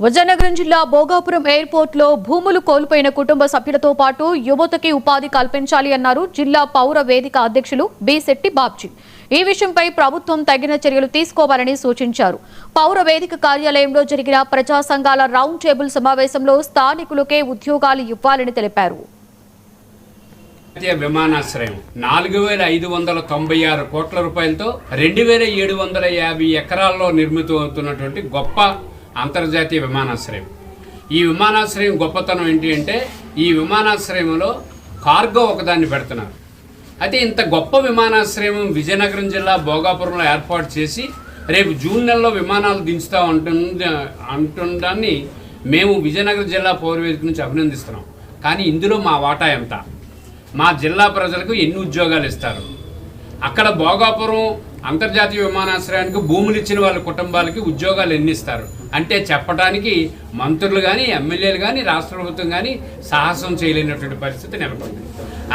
విజయనగరం జిల్లా భోగాపురం ఎయిర్పోర్ట్ లో భూములు కోల్పోయిన కుటుంబ సభ్యులతో పాటు యువతకి ఉపాధి కల్పించాలి అన్నారు జిల్లా పౌర వేదిక అధ్యక్షులు బి శెట్టి బాబ్జీ. ఈ విషయంపై ప్రభుత్వం తగిన చర్యలు తీసుకోవాలని సూచించారు. పౌర వేదిక కార్యాలయంలో జరిగిన ప్రజా సంఘాల రౌండ్ టేబుల్ సమావేశంలో స్థానికులకే ఉద్యోగాలు ఇవ్వాలని తెలిపారు. విమానాశ్రయం 4596 కోట్ల రూపాయలతో 2750 ఎకరాల్లో నిర్మితమవుతున్నటువంటి గొప్ప అంతర్జాతీయ విమానాశ్రయం. ఈ విమానాశ్రయం గొప్పతనం ఏంటి అంటే ఈ విమానాశ్రయంలో కార్గో ఒకదాన్ని పెడుతున్నారు. అయితే ఇంత గొప్ప విమానాశ్రయం విజయనగరం జిల్లా భోగాపురంలో ఏర్పాటు చేసి రేపు జూన్ నెలలో విమానాలు దించుతా అంటుందాన్ని మేము విజయనగరం జిల్లా పౌరవేదిక నుంచి అభినందిస్తున్నాం. కానీ ఇందులో మా వాటా ఎంత? మా జిల్లా ప్రజలకు ఎన్ని ఉద్యోగాలు ఇస్తారు? అక్కడ భోగాపురం అంతర్జాతీయ విమానాశ్రయానికి భూములు ఇచ్చిన వాళ్ళ కుటుంబాలకి ఉద్యోగాలు ఎన్ని ఇస్తారు అంటే చెప్పడానికి మంత్రులు కానీ ఎమ్మెల్యేలు కానీ రాష్ట్ర ప్రభుత్వం కానీ సాహసం చేయలేనటువంటి పరిస్థితి నెలకొంది.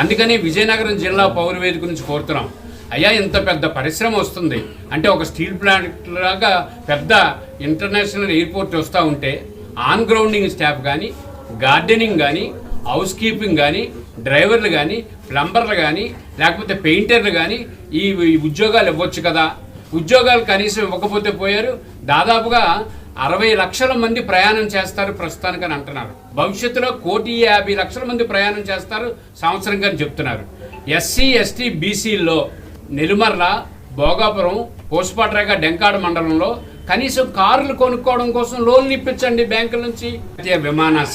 అందుకని విజయనగరం జిల్లా పౌరవేదిక నుంచి కోరుతున్నాం, అయ్యా ఇంత పెద్ద పరిశ్రమ వస్తుంది అంటే ఒక స్టీల్ ప్లాంట్ లాగా పెద్ద ఇంటర్నేషనల్ ఎయిర్పోర్ట్ వస్తూ ఉంటే ఆన్ గ్రౌండింగ్ స్టాఫ్ కానీ, గార్డెనింగ్ కానీ, హౌస్ కీపింగ్ కానీ, డ్రైవర్లు కానీ, ప్లంబర్లు కానీ, లేకపోతే పెయింటర్లు కానీ ఈ ఉద్యోగాలు ఇవ్వచ్చు కదా. ఉద్యోగాలు కనీసం ఇవ్వకపోతే పోయారు. దాదాపుగా 60 లక్షల మంది ప్రయాణం చేస్తారు ప్రస్తుతానికని అంటున్నారు. భవిష్యత్తులో 1,50,00,000 మంది ప్రయాణం చేస్తారు సంవత్సరం కానీ చెప్తున్నారు. ఎస్సీ ఎస్టీ బీసీల్లో నెల్లిమర్ల, భోగాపురం, పోస్పాట్రేగ, డెంకాడ మండలంలో కనీసం కార్లు కొనుక్కోవడం కోసం లోన్లు ఇప్పించండి బ్యాంకుల నుంచి. విమానాశ్రయం